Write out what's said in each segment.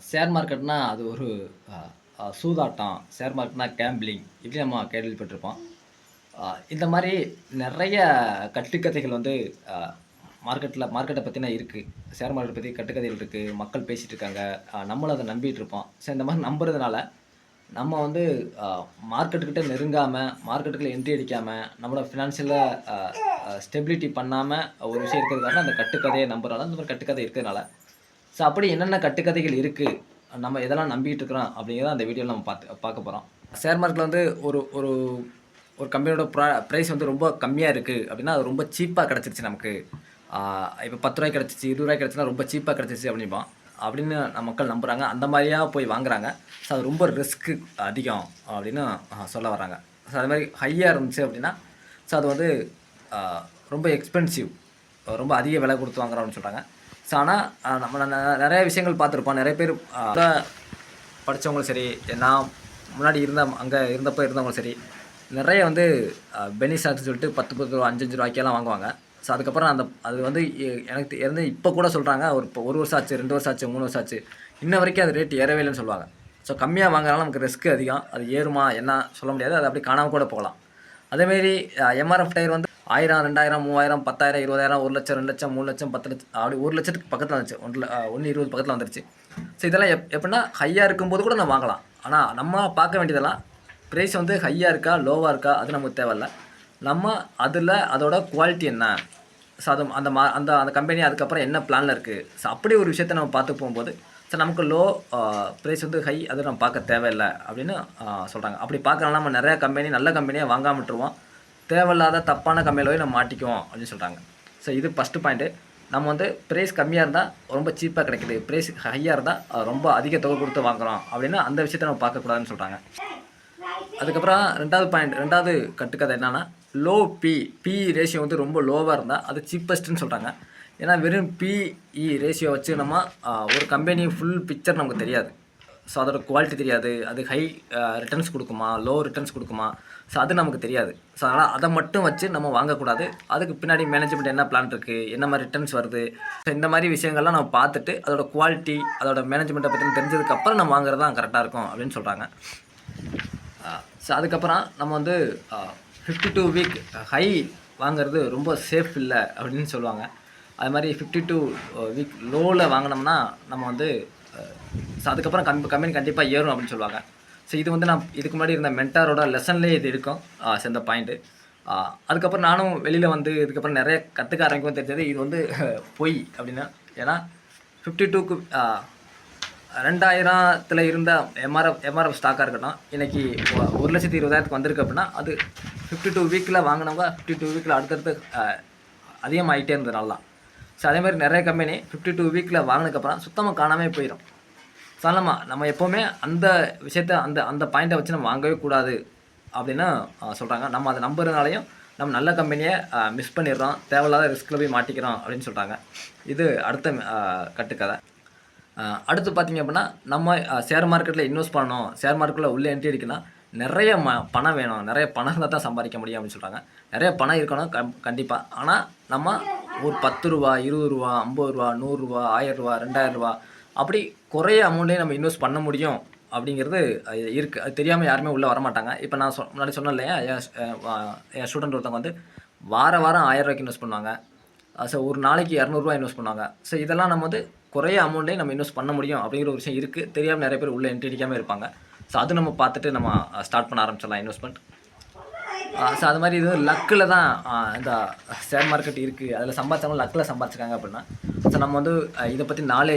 Share மார்க்கெட்னா அது ஒரு அ அ சூதாட்டம். ஷேர் மார்க்கெட்னா கேம்பிளிங் இப்படி நம்ம கேள்விப்பட்டிருப்போம். இந்த மாரி நெறைய கட்டுக்கதைகள் வந்து அ மார்க்கெட்ட பத்தின இருக்கு. ஷேர் மார்க்கெட்ட பத்தி கட்டுக்கதைகள் இருக்கு. மக்கள் பேசிட்டு இருக்காங்க. நம்மளும் அத நம்பிட்டு இருப்போம். இந்த மாரி நம்புறதுனால, நம்ம வந்து அ மார்க்கெட்டுக்கிட்ட நெருங்காம, மார்க்கெட்டுக்குள்ள என்ட்ரி அடிக்காம, நம்மளோட ஃபினான்ஷியலா அ அ ஸ்டெபிலிட்டி பண்ணாம ஒரு விஷயம் இருக்கிறது காரணம் அந்த கட்டுக்கதைய நம்புறனால, இந்த மாரி கட்டுக்கதை இருக்கிறதுனால அப்படி என்னென்ன கட்டுக்கதைகள் இருக்கு? நம்ம எதெல்லாம் நம்பிட்டு இருக்கிறோம் அப்படிங்கிறத அந்த வீடியோல நம்ம பார்க்க போறோம். ஷேர் மார்க்கெட்ல வந்து ஒரு ஒரு ஒரு கம்பெனியோட பிரைஸ் வந்து ரொம்ப கம்மியா இருக்கு அப்படின்னா, அது ரொம்ப சீப்பா கிடைச்சிருச்சு நமக்கு. ஆ இப்ப ரூ. 10 கிடைச்சிச்சு, ரூ. 20 கிடைச்சுன்னா ரொம்ப சீப்பா கிடைச்சிருச்சு அப்படிம்போம். அப்படின்னு மக்கள் நம்புறாங்க. அந்த மாரியா போய் வாங்குறாங்க. அது ரொம்ப ரிஸ்க் அதிகம் அப்படின்னு சொல்ல வர்றாங்க. அது மாரி ஹையா இருந்துச்சு அப்படின்னா, அது வந்து அ ரொம்ப எக்ஸ்பென்சிவ். ரொம்ப அதிக விலை குடுத்து வாங்குறோம் அப்படின்னு சொல்றாங்க. ஆனா, நம்ம நெறைய விஷயங்கள் பார்த்துருப்போம். நெறைய பேர் படிச்சவங்களும் சரி, நான் முன்னாடி அங்க இருந்தப்ப இருந்தவங்களும் சரி, நெறைய வந்து பென்னி ஸ்டாக்ஸ்ன்னு சொல்லிட்டு ரூ. 10, 10 ரூ. 5, 5 ரூவாய்க்கெல்லாம் வாங்குவாங்க. அதுக்கப்புறம் அது வந்து எனக்கு தெரிஞ்சு இப்ப கூட சொல்றாங்க. இப்போ 1 வருஷம் ஆச்சு, 2 வருஷம் ஆச்சு, 3 வருஷம் ஆச்சு. இன்ன வரைக்கும் அது ரேட் ஏறவே இல்லன்னு சொல்லுவாங்க. கம்மியா வாங்குறனால நமக்கு ரிஸ்க் அதிகம். அது ஏறுமா என்ன சொல்ல முடியாது. அது அப்படியே காணாம கூட போகலாம். அதேமாரி எம்ஆர்எஃப் டயர் வந்து 1000, 2000, 3000, 10,000, 20,000, 1,00,000, 2,00,000, 3,00,000, 10,00,000 அப்படி 1,00,000த்துக்கு பக்கத்துல வந்துச்சு. 1,20 பக்கத்துல வந்துருச்சு. இதெல்லாம் எப்படின்னா ஹையா இருக்கும்போது கூட நம்ம வாங்கலாம். ஆனா நம்ம பார்க்க வேண்டியதெல்லாம் பிரைஸ் வந்து ஹையா இருக்கா, லோவா இருக்கா அது நமக்கு தேவையில்ல. நம்ம அதோட குவாலிட்டி என்ன? அது அந்த அந்த அந்த கம்பெனி அதுக்கப்புறம் என்ன பிளான்ல இருக்கு? அப்படி ஒரு விஷயத்த நம்ம பார்த்து போம்போது, நமக்கு லோ அ பிரைஸ் வந்து ஹை அது நம்ம பார்க்க தேவையில்ல அப்படின்னு சொல்றாங்க. அப்படி பார்க்கறனால நம்ம நெறைய கம்பெனி நல்ல கம்பெனியா வாங்காம விட்டுருவோம். தேவையில்லாத தப்பான கம்பெனில போய் நம்ம மாட்டிக்குவோம் அப்படின்னு சொல்றாங்க. இது ஃபர்ஸ்ட் பாயிண்ட். நம்ம வந்து பிரைஸ் கம்மியா இருந்தா ரொம்ப சீப்பா கிடைக்குது. பிரைஸ் ஹையா இருந்தா ரொம்ப அதிக தொகை குடுத்து வாங்குறோம் அப்படின்னா, அந்த விஷயத்த நம்ம பார்க்கக்கூடாதுன்னு சொல்றாங்க. அதுக்கப்புறம் 2வது கட்டுக்கதை என்னன்னா, லோ பி ரேஷியோ வந்து ரொம்ப லோவா இருந்தா, அது சீப்பஸ்ட்ன்னு சொல்றாங்க. ஏன்னா வெறும் பிஇ ரேஷியோ வச்சு நம்ம ஒரு கம்பெனி ஃபுல் பிக்சர் நமக்கு தெரியாது. அதோட குவாலிட்டி தெரியாது. அது ஹை ரிட்டர்ன்ஸ் குடுக்குமா? லோ ரிட்டர்ன்ஸ் குடுக்குமா? அது நமக்கு தெரியாது. அதனால அத மட்டும் வச்சு நம்ம வாங்கக்கூடாது. அதுக்கு பின்னாடி மேனேஜ்மென்ட் என்ன பிளான் இருக்கு? என்ன மாரி ரிட்டர்ன்ஸ் வருது? இந்த மாரி விஷயங்கள்லாம் நம்ம பார்த்துட்டு, அதோட குவாலிட்டி, அதோட மேனேஜ்மென்ட்ட பத்தி தெரிஞ்சதுக்கு அப்புறம் நம்ம வாங்குறது தான் கரெக்ட்டா இருக்கும் அப்படின்னு சொல்றாங்க. அ அதுக்கப்புறம் நம்ம வந்து 52 வீக் ஹை வாங்குறது ரொம்ப சேஃப் இல்ல அப்படின்னு சொல்லுவாங்க. அது மாரி 52 வீக் லோல வாங்குனோம்னா, நம்ம வந்து அ அதுக்கப்புறம் கம்பெனி கண்டிப்பா ஏறும் அப்படின்னு சொல்லுவாங்க. இது வந்து நான் இதுக்கு முன்னாடி இருந்த மென்டாரோட லெசன்லேயே இது இருக்கும். இந்த பாயிண்ட். அ அதுக்கப்புறம் நானும் வெளியில வந்து இதுக்கப்புறம் நெறைய கத்துக்க ஆரம்பிக்கவும் தெரிஞ்சது. இது வந்து பொய் அப்படின்னு. ஏன்னா 52க்கு 2000த்துல இருந்த எம்ஆர்எஃப் ஸ்டாக்கா இருக்கட்டும், இன்னைக்கு 1,20,000க்கு வந்திருக்கு அப்படின்னா, அது 52 வீக்ல வாங்குனவங்க 52 வீக்ல அடுத்தடுத்து அதிகமாயிட்டே இருந்ததுனால தான். அதே மாரி நெறைய கம்பெனி 52 வீக்ல வாங்குனதுக்கப்புறம் சுத்தமா காணாமயே போயிரும். நம்ம எப்பவுமே அந்த விஷயத்த அந்த அந்த பாயிண்ட்ட வச்சு நம்ம வாங்கவே கூடாது அப்படின்னு சொல்றாங்க. நம்ம அத நம்புறதுனாலயும் நம்ம நல்ல கம்பெனிய மிஸ் பண்ணிடுறோம். தேவையில்லாத ரிஸ்க்ல போய் மாட்டிக்கிறோம் அப்படின்னு சொல்றாங்க. இது அடுத்த கட்டுக்கதை. அடுத்து பார்த்தீங்க அப்படின்னா, நம்ம ஷேர் மார்க்கெட்ல இன்வெஸ்ட் பண்ணணும். ஷேர் மார்க்கெட்ல உள்ள என்ட்ரி அடிக்கணும்னா, நெறைய பணம் வேணும். நெறைய பணம் இருந்தா தான் சம்பாதிக்க முடியும் அப்படின்னு சொல்றாங்க. நெறைய பணம் இருக்கணும் கண்டிப்பா. ஆனா, நம்ம ஒரு ரூ. 10, ரூ. 20, ரூ. 50, ரூ. 100, ரூ. 1000, ரூ. 2000 அப்படி குறைய அமௌண்ட்லயே நம்ம இன்வெஸ்ட் பண்ண முடியும் அப்படிங்கிறது இருக்கு. அது தெரியாம யாருமே உள்ள வரமாட்டாங்க. இப்ப நான் முன்னாடி சொன்னேன் இல்லையா? என் ஸ்டூடண்ட் ஒருத்தவங்க வந்து வாரம் ரூ. 1000 இன்வெஸ்ட் பண்ணுவாங்க. ஒரு நாளைக்கு ரூ. 200 இன்வெஸ்ட் பண்ணுவாங்க. இதெல்லாம் நம்ம வந்து குறைய அமௌண்ட்லயே நம்ம இன்வெஸ்ட் பண்ண முடியும் அப்படிங்கிற ஒரு விஷயம் இருக்கு. தெரியாம நெறைய பேர் உள்ள என்ட்ரி அடிக்காம இருப்பாங்க. அது நம்ம பார்த்துட்டு நம்ம ஸ்டார்ட் பண்ண ஆரம்பிச்சிடலாம் இன்வெஸ்ட்மென்ட். அது மாரி இது லக்ல தான் இந்த ஷேர் மார்க்கெட் இருக்கு. அதில சம்பாதிச்சவங்க லக்ல சம்பாதிச்சுருக்காங்க அப்படின்னா, நம்ம வந்து இத பத்தி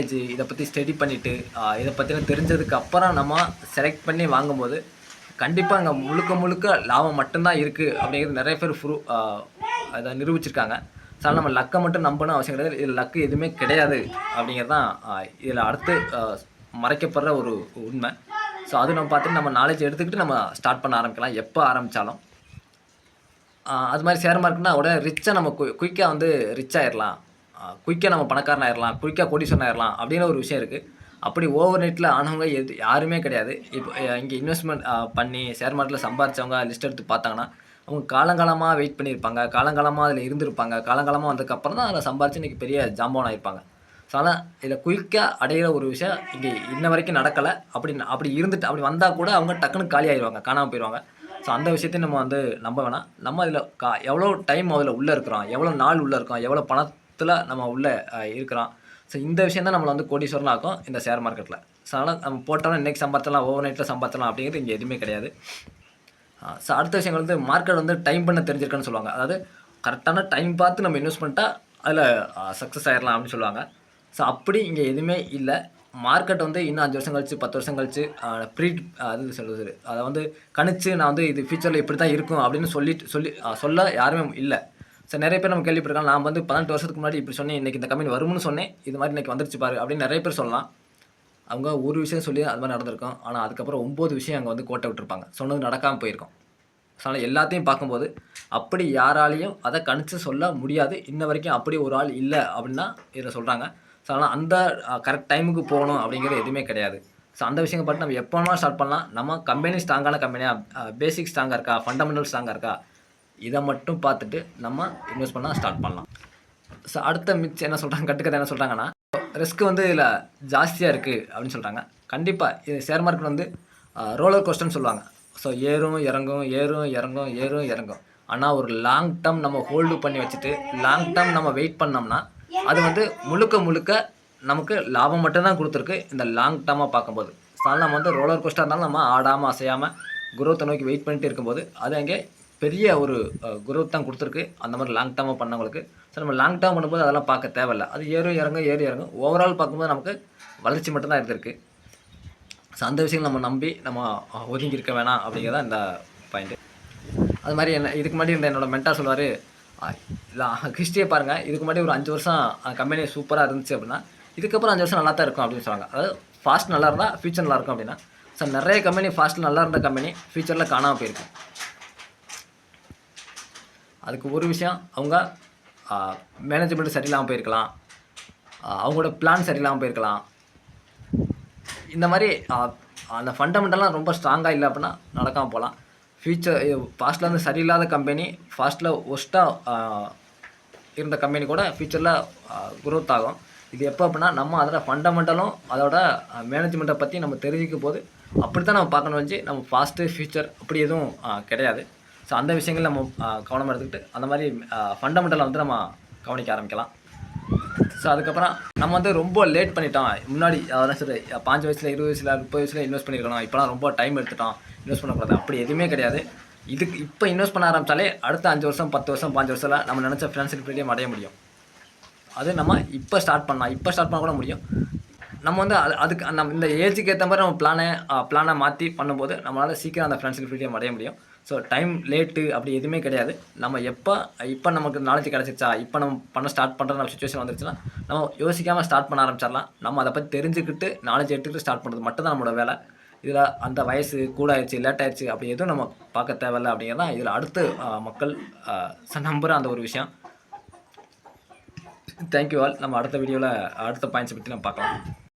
இத பத்தி ஸ்டடி பண்ணிட்டு, இத பத்தின தெரிஞ்சதுக்கு அப்புறம் நம்ம செலக்ட் பண்ணி வாங்கும்போது, கண்டிப்பா அங்க முழுக்க முழுக்க லாபம் மட்டும் தான் இருக்கு அப்படிங்கிறது நெறைய பேர் அத நிரூபிச்சிருக்காங்க. நம்ம லக்க மட்டும் நம்பணும்னு அவசியம் கிடையாது. இதுல லக் எதுவுமே கிடையாது அப்படிங்கிறது தான் இதுல அடுத்து மறைக்கப்படுற ஒரு உண்மை. அது நம்ம பார்த்துட்டு நம்ம நாலேட்ஜ் எடுத்துக்கிட்டு நம்ம ஸ்டார்ட் பண்ண ஆரம்பிக்கலாம். எப்ப ஆரம்பிச்சாலும். அது மாரி ஷேர் மார்க்கெட்னா உடனே ரிச்சா நம்ம குயிக்கா வந்து ரிச் ஆயிரலாம். குயிக்கா நம்ம பணக்காரன் ஆயிரலாம். குயிக்கா கோடீஸ்வரன் ஆயிரலாம் அப்படின்னு ஒரு விஷயம் இருக்கு. அப்படி ஓவர் நைட்ல ஆனவங்க யாருமே கிடையாது. இப்போ இங்க இன்வெஸ்ட்மென்ட் பண்ணி ஷேர் மார்க்கெட்ல சம்பாரிச்சவங்க லிஸ்ட் எடுத்து பார்த்தாங்கன்னா, அவங்க காலங்காலமா வெயிட் பண்ணியிருப்பாங்க. காலங்காலமா அதில இருந்திருப்பாங்க. காலங்காலமா வந்ததுக்கப்புறம் தான் அதில சம்பாரிச்சு இன்னைக்கு பெரிய ஜாம்பவான் ஆயிருப்பாங்க. ஸோ அதனால் இதில் குயிக்காக அடையிற ஒரு விஷயம் இங்கே இன்ன வரைக்கும் நடக்கலை. அப்படி இருந்துட்டு அப்படி வந்தால் கூட அவங்க டக்குன்னு காலி ஆகிடுவாங்க, காணாமல் போயிடுவாங்க. ஸோ அந்த விஷயத்தையும் நம்ம வந்து நம்ப வேணாம். நம்ம அதில் எவ்வளோ டைம் அதில் உள்ளே இருக்கிறோம், எவ்வளோ நாள் உள்ளே இருக்கோம், எவ்வளோ பணத்தில் நம்ம உள்ளே இருக்கிறோம். ஸோ இந்த விஷயம் தான் நம்மளை வந்து கோடீஸ்வரன் ஆக்கும் இந்த ஷேர் மார்க்கெட்டில். ஸோ அதனால் நம்ம போட்டோம்னா இன்றைக்கி சம்பாதிச்சலாம், ஓவர் நைட்டில் சம்பாதிச்சலாம் அப்படிங்கிறது இங்கே எதுவுமே கிடையாது. ஸோ அடுத்த விஷயங்கள் வந்து மார்க்கெட் வந்து டைம் பண்ண தெரிஞ்சிருக்குன்னு சொல்லுவாங்க. அதாவது கரெக்டான டைம் பார்த்து நம்ம இன்வெஸ்ட் பண்ணிட்டா அதில் சக்ஸஸ் ஆகிடலாம் அப்படின்னு சொல்லுவாங்க. ஸோ அப்படி இங்கே எதுவுமே இல்லை. மார்க்கெட் வந்து இன்னும் 5 வருஷம் கழிச்சு 10 வருஷம் கழிச்சு அது சொல்லுது அதை வந்து கணிச்சு நான் வந்து இது ஃபியூச்சரில் இப்படி தான் இருக்கும் அப்படின்னு சொல்ல யாருமே இல்லை. ஸோ நிறைய பேர் நம்ம கேள்விப்பட்டிருக்கோம். நான் வந்து 18 வருஷத்துக்கு முன்னாடி இப்படி சொன்னேன், இன்றைக்கி இந்த கம்பெனி வரும்னு சொன்னேன், இது மாதிரி இன்றைக்கி வந்துருச்சு பாரு அப்படின்னு நிறைய பேர் சொல்லலாம். அவங்க ஒரு விஷயம் சொல்லி அது மாதிரி நடந்திருக்கும். ஆனால் அதுக்கப்புறம் 9 விஷயம் அங்கே வந்து கோட்டை விட்டுருப்பாங்க, சொன்னது நடக்காமல் போயிருக்கும். ஸோ அதனால் எல்லாத்தையும் பார்க்கும்போது அப்படி யாராலையும் அதை கணிச்சு சொல்ல முடியாது. இன்ன வரைக்கும் அப்படி ஒரு ஆள் இல்லை அப்படின்னு தான் இதில் சொல்கிறாங்க. ஸோ அதனால் அந்த கரெக்ட் டைமுக்கு போகணும் அப்படிங்கிறது எதுவுமே கிடையாது. ஸோ அந்த விஷயங்கள் பார்த்து நம்ம எப்போ வேணாலும் ஸ்டார்ட் பண்ணலாம். நம்ம கம்பெனி ஸ்ட்ராங்கான கம்பெனியாக, பேசிக் ஸ்ட்ராங்காக இருக்கா, ஃபண்டமெண்டல் ஸ்ட்ராங்காக இருக்கா, இதை மட்டும் பார்த்துட்டு நம்ம இன்வெஸ்ட் பண்ண ஸ்டார்ட் பண்ணலாம். ஸோ அடுத்த மிச்சம் என்ன சொல்கிறாங்க, கட்டுக்கதை என்ன சொல்கிறாங்கன்னா, ரிஸ்க் வந்து இதில் ஜாஸ்தியாக இருக்குது அப்படின்னு சொல்கிறாங்க. கண்டிப்பாக இது ஷேர் மார்க்கெட் வந்து ரோலர் கோஸ்டர்னு சொல்லுவாங்க. ஸோ ஏறும் இறங்கும், ஏறும் இறங்கும், ஏறும் இறங்கும். ஆனால் ஒரு லாங் டேர்ம் நம்ம ஹோல்டு பண்ணி வச்சுட்டு லாங் டேர்ம் நம்ம வெயிட் பண்ணோம்னா அது வந்து முழுக்க நமக்கு லாபம் மட்டும்தான் கொடுத்துருக்கு இந்த லாங் டேர்மாக பார்க்கும்போது. அதனால் நம்ம வந்து ரோலர் கோஸ்டராக இருந்தாலும் நம்ம ஆடாமல் அசையாமல் குரோத்தை நோக்கி வெயிட் பண்ணிட்டு இருக்கும்போது அது அங்கே பெரிய ஒரு குரோத் தான் கொடுத்துருக்கு அந்த மாதிரி லாங் டேர்மாக பண்ணவங்களுக்கு. ஸோ நம்ம லாங் டேர்ம் பண்ணும்போது அதெல்லாம் பார்க்க தேவையில்லை. அது ஏறும் இறங்கும். ஓவரால் பார்க்கும்போது நமக்கு வளர்ச்சி மட்டும்தான் இருந்திருக்கு. ஸோ அந்த விஷயங்கள் நம்ம நம்பி நம்ம ஒதுங்கி இருக்க வேணாம் அப்படிங்கிறதா இந்த பாயிண்ட்டு. அது மாதிரி இதுக்கு முன்னாடி என்னோடய மென்டார் சொல்லுவார், இல்லை ஹிஸ்ட்ரியை பாருங்கள், இதுக்கு முன்னாடி ஒரு 5 வருஷம் கம்பெனி சூப்பராக இருந்துச்சு அப்படின்னா இதுக்கப்புறம் 5 வருஷம் நல்லா தான் இருக்கும் அப்படின்னு சொல்லுவாங்க. அதாவது ஃபாஸ்ட் நல்லா இருந்தால் ஃபியூச்சர் நல்லா இருக்கும் அப்படின்னா. ஸோ நிறைய கம்பெனி ஃபாஸ்ட்டில் நல்லா இருந்த கம்பெனி ஃபியூச்சரில் காணாமல் போயிருக்கு. அதுக்கு ஒரு விஷயம், அவங்க மேனேஜ்மெண்ட் சரியில்லாமல் போயிருக்கலாம், அவங்களோட பிளான் சரியில்லாமல் போயிருக்கலாம். இந்த மாதிரி அந்த ஃபண்டமெண்டலாம் ரொம்ப ஸ்ட்ராங்காக இல்லை அப்படின்னா நடக்காமல் போகலாம். ஃபாஸ்ட்டில் வந்து சரியில்லாத கம்பெனி, ஃபாஸ்ட்டில் ஒஸ்ட்டாக இருந்த கம்பெனி கூட ஃபியூச்சரில் குரோத் ஆகும். இது எப்போ அப்படின்னா நம்ம அதோட ஃபண்டமெண்டலும் அதோட மேனேஜ்மெண்ட்டை பற்றி நம்ம தெரிஞ்சிக்கும் போது அப்படி தான் நம்ம பார்க்கணும் வச்சு நம்ம ஃபாஸ்ட்டு ஃபியூச்சர் அப்படி எதுவும் கிடையாது. ஸோ அந்த விஷயங்கள் நம்ம கவனமாக எடுத்துக்கிட்டு அந்த மாதிரி ஃபண்டமெண்டலை வந்து நம்ம கவனிக்க ஆரம்பிக்கலாம். ஸோ அதுக்கப்புறம் நம்ம வந்து ரொம்ப லேட் பண்ணிட்டோம், முன்னாடி அதான் சரி 5 வயசில் 20 வயசில் 30 வயசில் இன்வெஸ்ட் பண்ணியிருக்கணும், இப்போலாம் ரொம்ப டைம் எடுத்துட்டோம் இன்வெஸ்ட் பண்ணக்கூடாது, அப்படி எதுவுமே கிடையாது. இதுக்கு இப்போ இன்வெஸ்ட் பண்ண ஆரம்பித்தாலே அடுத்த 5 வருஷம் 10 வருஷம் 5 வருஷத்தில் நம்ம நினச்ச ஃபினான்ஷியல் ஃப்ரீடம் அடைய முடியும். அது நம்ம இப்போ ஸ்டார்ட் பண்ண கூட முடியும். நம்ம வந்து அதுக்கு நம்ம இந்த ஏஜுக்கு ஏற்ற மாதிரி நம்ம பிளானை மாற்றி பண்ணும்போது நம்மளால் சீக்கிரம் அந்த ஃபினான்ஷியல் ஃப்ரீடம் அடைய முடியும். ஸோ டைம் லேட்டு அப்படி எதுவுமே கிடையாது. நம்ம இப்போ நமக்கு நாலேஜ் கிடச்சிச்சா, இப்போ நம்ம பண்ண ஸ்டார்ட் பண்ணுற நம்ம சுச்சுவேஷன் வந்துருச்சுன்னா நம்ம யோசிக்காமல் ஸ்டார்ட் பண்ண ஆரம்பிச்சிடலாம். நம்ம அதை பற்றி தெரிஞ்சுக்கிட்டு நாலேஜ் எடுத்துக்கிட்டு ஸ்டார்ட் பண்ணுறது மட்டும் தான் நம்மளோட வேலை. இதில் அந்த வயசு கூட ஆயிடுச்சு லேட் ஆயிடுச்சு அப்படி எதுவும் நம்ம பார்க்க தேவையில்லை அப்படிங்கிறதான் இதில் அடுத்து மக்கள் நம்புகிற அந்த ஒரு விஷயம். Thank you all. நம்ம அடுத்த வீடியோவில் அடுத்த பாயிண்ட்ஸை பற்றி நம்ம பார்க்கலாம்.